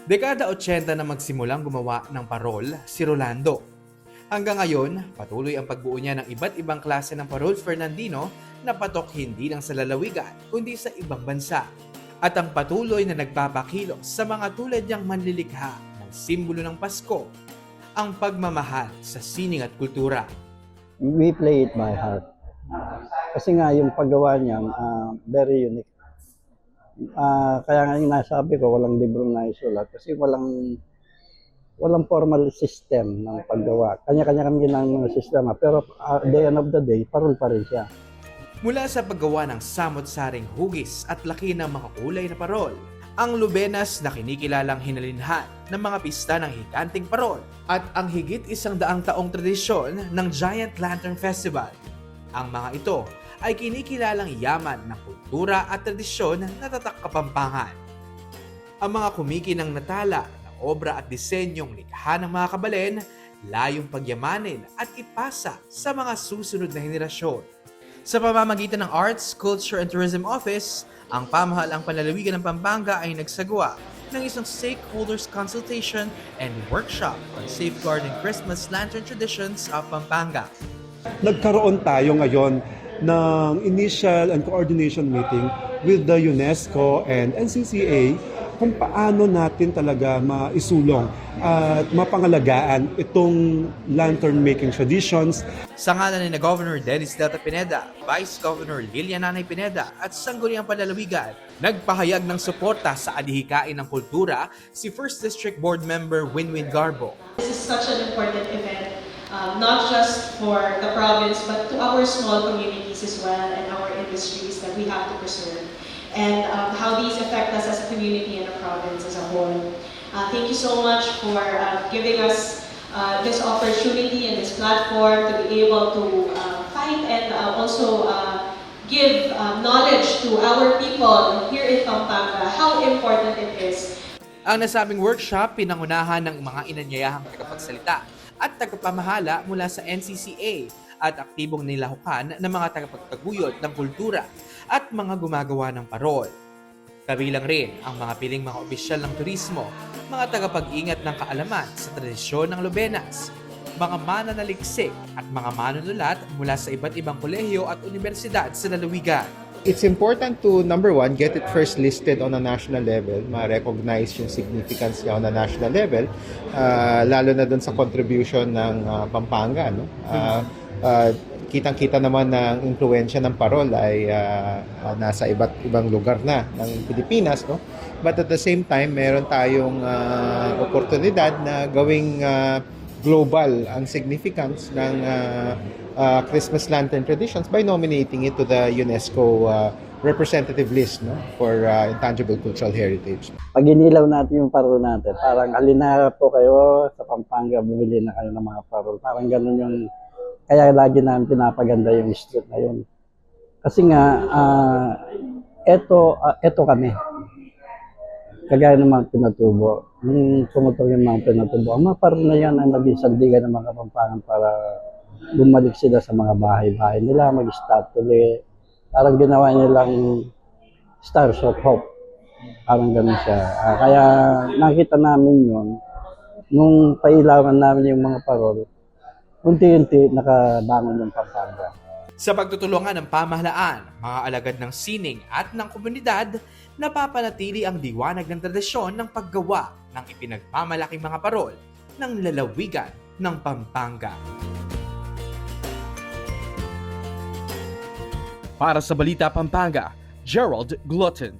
Dekada 80 na magsimulang gumawa ng parol si Rolando. Hanggang ngayon, patuloy ang pagbuo niya ng iba't ibang klase ng parol Fernandino na patok hindi lang sa lalawigan kundi sa ibang bansa. At ang patuloy na nagpapakilos sa mga tulad niyang manlilikha ng simbolo ng Pasko, ang pagmamahal sa sining at kultura. We play it by heart. Kasi nga yung paggawa niya, very unique. Kaya nga yung nasabi ko, walang librong naisulat kasi walang formal system ng paggawa. Kanya-kanya kami ng sistema, pero at the end of the day, parol pa rin siya. Mula sa paggawa ng samot-saring hugis at laki ng mga kulay na parol, ang Lubenas na kinikilalang hinalinhan ng mga pista ng higanting parol at ang higit 100 taong tradisyon ng Giant Lantern Festival. Ang mga ito ay kinikilalang yaman ng kultura at tradisyon na tatak Kapampangan. Ang mga kumikinang natala ng obra at disenyong likha ng mga kabalen, layong pagyamanin at ipasa sa mga susunod na henerasyon. Sa pamamagitan ng Arts, Culture and Tourism Office, ang pamahalaang panlalawigan ng Pampanga ay nagsagawa ng isang stakeholders consultation and workshop on safeguarding Christmas lantern traditions of Pampanga. Nagkaroon tayo ngayon ng initial and coordination meeting with the UNESCO and NCCA kung paano natin talaga maisulong at mapangalagaan itong lantern making traditions. Sa ngalan ni Governor Dennis Delta Pineda, Vice Governor Lilian Nanay Pineda at Sangguniang Panlalawigan, nagpahayag ng suporta sa adhikain ng kultura si 1st District Board Member Winwin Garbo. This is such an important event, not just for the province but to our small communities as well and our industries that we have to preserve, and how these affect us as a community and a province as a whole. Thank you so much for giving us this opportunity and this platform to be able to fight and also give knowledge to our people here in Pampanga how important it is. Ang nasabing workshop pinangunahan ng mga inanyayahang tagapagsalita at tagapamahala mula sa NCCA at aktibong nilahukan ng mga tagapagtaguyod ng kultura at mga gumagawa ng parol. Kabilang rin ang mga piling mga opisyal ng turismo, mga tagapag-ingat ng kaalaman sa tradisyon ng Lubenas, mga mananaliksik at mga manunulat mula sa iba't ibang kolehiyo at universidad sa lalawigan. It's important to, number one, get it first listed on a national level, ma-recognize yung significance niya on a national level, lalo na dun sa contribution ng Pampanga. No? Kitang-kita naman ng impluensya ng parol ay nasa iba't ibang lugar na ng Pilipinas. No? But at the same time, meron tayong oportunidad na gawing global ang significance ng Christmas lantern traditions by nominating it to the UNESCO representative list, no, for intangible cultural heritage. Pag inilaw natin yung parol natin, parang halina po kayo sa Pampanga, bumili na kayo ng mga parol. Parang ganun yung, kaya lagi namin pinapaganda yung street na yun. Kasi nga, eto kami. Kagaya ng mga pinatubo. Nung sumutong yung mga pinatubo, ang mga parol na yan ang naging sandigan ng mga Kapampangan para bumalik sila sa mga bahay-bahay nila, mag-start ulit. Parang ginawa nilang Stars of Hope. Parang ganun siya. Kaya nakita namin yun, nung pailawan namin yung mga parol, unti-unti nakabangon yung Pampanga. Sa pagtutulungan ng pamahalaan, mga alagad ng sining at ng komunidad, napapanatili ang diwanag ng tradisyon ng paggawa ng ipinagmamalaking mga parol ng lalawigan ng Pampanga. Para sa Balita Pampanga, Gerald Glutton.